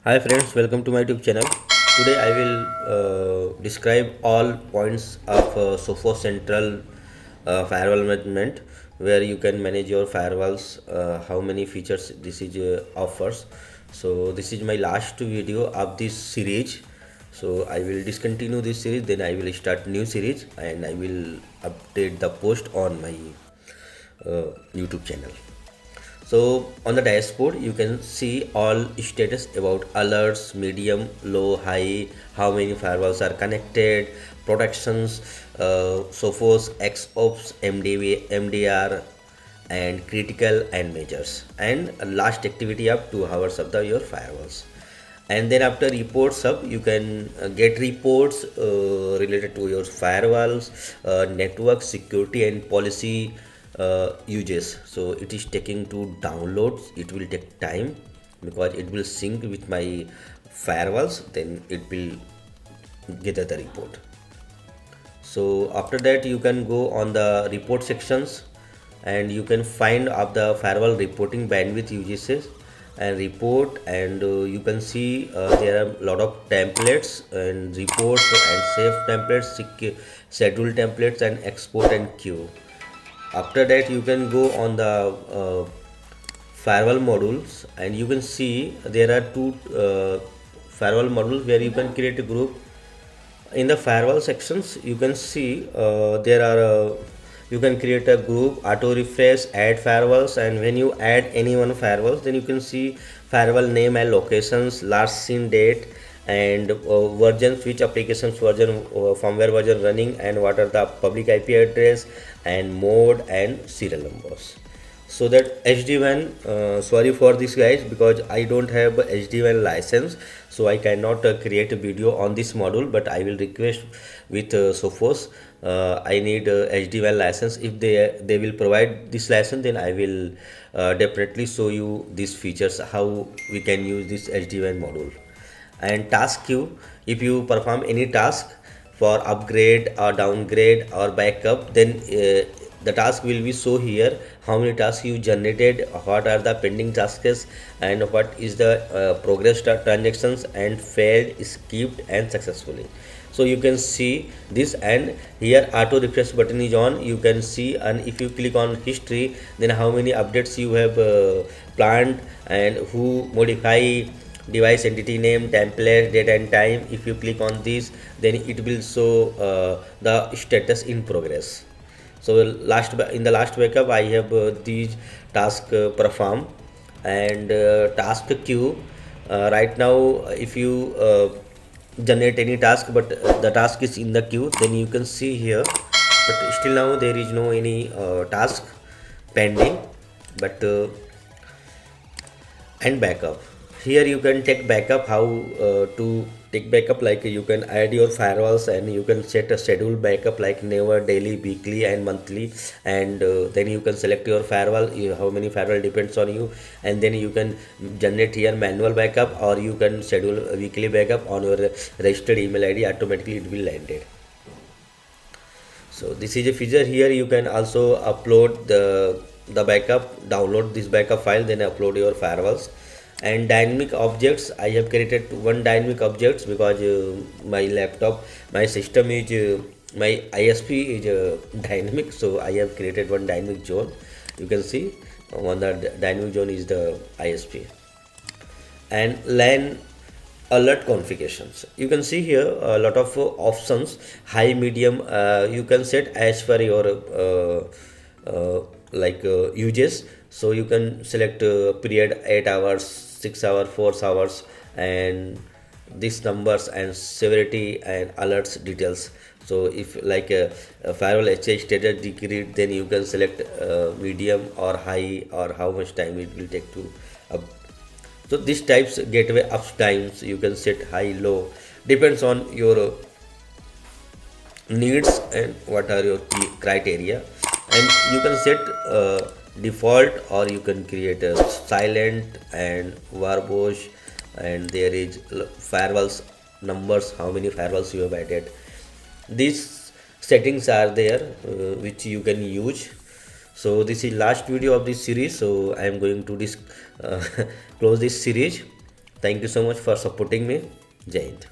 Hi friends, welcome to my YouTube channel. Today I will describe all points of Sophos Central Firewall Management, where you can manage your firewalls, how many features this is offers. So this is my last video of this series. So I will discontinue this series, then I will start new series and I will update the post on my YouTube channel. So on the dashboard you can see all status about alerts, medium, low, high, how many firewalls are connected, protections, Sophos, XOps, MDV, MDR, and critical and measures, and last activity up 2 hours of your firewalls. And then after reports up you can get reports related to your firewalls, network security and policy uses. So it is taking to downloads, it will take time because it will sync with my firewalls, then it will get the report. So after that you can go on the report sections and you can find up the firewall reporting bandwidth usages and report, and you can see there are a lot of templates and reports and save templates, schedule templates, and export and queue. After that you can go on the firewall modules and you can see there are two firewall modules where you can create a group. In the firewall sections you can see there are you can create a group, auto refresh, add firewalls, and when you add any one firewalls then you can see firewall name and locations, last seen date, and versions, which applications version, firmware version running, and what are the public IP address and mode and serial numbers. So that HD-WAN, sorry for this guys, because I don't have a HD-WAN license, so I cannot create a video on this module, but I will request with Sophos, I need HD-WAN license. If they will provide this license, then I will definitely show you these features, how we can use this HD-WAN module. And task queue, if you perform any task for upgrade or downgrade or backup, then the task will be show here, how many tasks you generated, what are the pending tasks, and what is the progress transactions and failed, skipped, and successfully. So you can see this, and here auto refresh button is on, you can see, and if you click on history, then how many updates you have planned and who modify device entity name, template, date and time. If you click on this, then it will show the status in progress. So in the last backup I have these task perform, and task queue. Right now if you generate any task but the task is in the queue, then you can see here, but still now there is no any task pending. But and backup, here you can take backup, how to take backup, like you can add your firewalls and you can set a schedule backup like never, daily, weekly, and monthly, and then you can select your firewall, how many firewall depends on you, and then you can generate here manual backup, or you can schedule a weekly backup on your registered email ID, automatically it will landed. So this is a feature. Here you can also upload the backup, download this backup file, then upload your firewalls. And dynamic objects, I have created one dynamic objects because my laptop, my system is my ISP is dynamic, so I have created one dynamic zone. You can see on the dynamic zone is the ISP. And LAN alert configurations, you can see here a lot of options, high, medium, you can set as per your uses. So you can select period 8 hours, 6 hours, 4 hours, and these numbers and severity and alerts details. So if like a firewall HH status decreased, then you can select medium or high, or how much time it will take to up. So these types gateway uptimes you can set high, low, depends on your needs and what are your key criteria. And you can set default, or you can create a silent and verbosh, and there is firewalls numbers, how many firewalls you have added. These settings are there which you can use. So this is last video of this series, so I am going to close this series. Thank you so much for supporting me. Jai Hind.